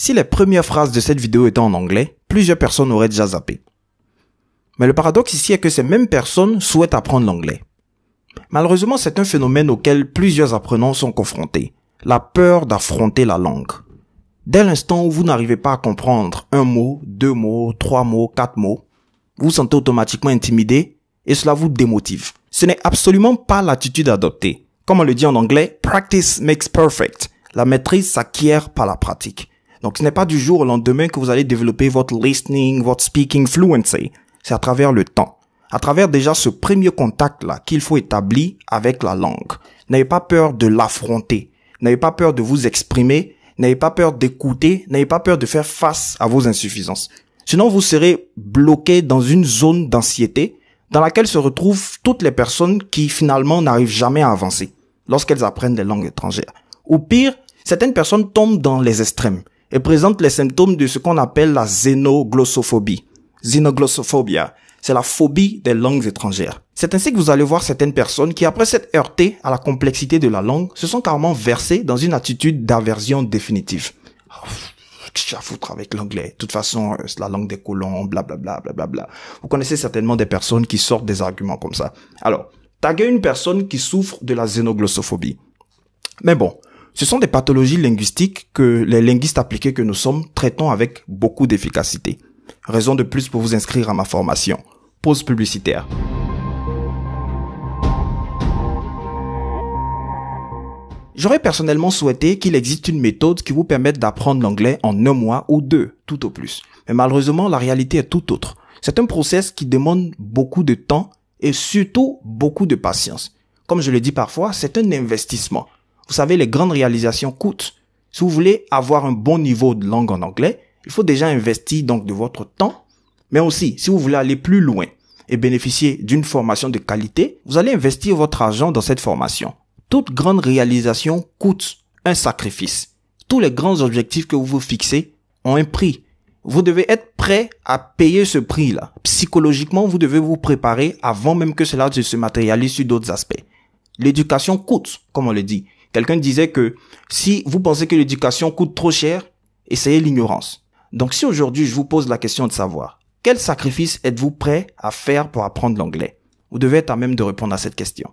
Si les premières phrases de cette vidéo étaient en anglais, plusieurs personnes auraient déjà zappé. Mais le paradoxe ici est que ces mêmes personnes souhaitent apprendre l'anglais. Malheureusement, c'est un phénomène auquel plusieurs apprenants sont confrontés. La peur d'affronter la langue. Dès l'instant où vous n'arrivez pas à comprendre un mot, 2 mots, 3 mots, 4 mots, vous vous sentez automatiquement intimidé et cela vous démotive. Ce n'est absolument pas l'attitude à adopter. Comme on le dit en anglais, practice makes perfect. La maîtrise s'acquiert par la pratique. Donc ce n'est pas du jour au lendemain que vous allez développer votre listening, votre speaking fluency. C'est à travers le temps. À travers déjà ce premier contact-là qu'il faut établir avec la langue. N'ayez pas peur de l'affronter. N'ayez pas peur de vous exprimer. N'ayez pas peur d'écouter. N'ayez pas peur de faire face à vos insuffisances. Sinon, vous serez bloqué dans une zone d'anxiété dans laquelle se retrouvent toutes les personnes qui finalement n'arrivent jamais à avancer lorsqu'elles apprennent des langues étrangères. Ou pire, certaines personnes tombent dans les extrêmes et présentent les symptômes de ce qu'on appelle la xénoglossophobie. Xénoglossophobia, c'est la phobie des langues étrangères. C'est ainsi que vous allez voir certaines personnes qui, après s'être heurtées à la complexité de la langue, se sont carrément versées dans une attitude d'aversion définitive. Qu'est-ce que j'ai à foutre avec l'anglais? De toute façon, c'est la langue des colons, blablabla, blablabla. Vous connaissez certainement des personnes qui sortent des arguments comme ça. Alors, taguez une personne qui souffre de la xénoglossophobie. Mais bon, ce sont des pathologies linguistiques que les linguistes appliqués que nous sommes traitons avec beaucoup d'efficacité. Raison de plus pour vous inscrire à ma formation. Pause publicitaire. J'aurais personnellement souhaité qu'il existe une méthode qui vous permette d'apprendre l'anglais en 1 mois ou 2, tout au plus. Mais malheureusement, la réalité est tout autre. C'est un process qui demande beaucoup de temps et surtout beaucoup de patience. Comme je le dis parfois, c'est un investissement. Vous savez, les grandes réalisations coûtent. Si vous voulez avoir un bon niveau de langue en anglais, il faut déjà investir donc de votre temps. Mais aussi, si vous voulez aller plus loin et bénéficier d'une formation de qualité, vous allez investir votre argent dans cette formation. Toute grande réalisation coûte un sacrifice. Tous les grands objectifs que vous vous fixez ont un prix. Vous devez être prêt à payer ce prix-là. Psychologiquement, vous devez vous préparer avant même que cela se matérialise sur d'autres aspects. L'éducation coûte, comme on le dit. Quelqu'un disait que si vous pensez que l'éducation coûte trop cher, essayez l'ignorance. Donc si aujourd'hui je vous pose la question de savoir, quel sacrifice êtes-vous prêt à faire pour apprendre l'anglais? Vous devez être à même de répondre à cette question.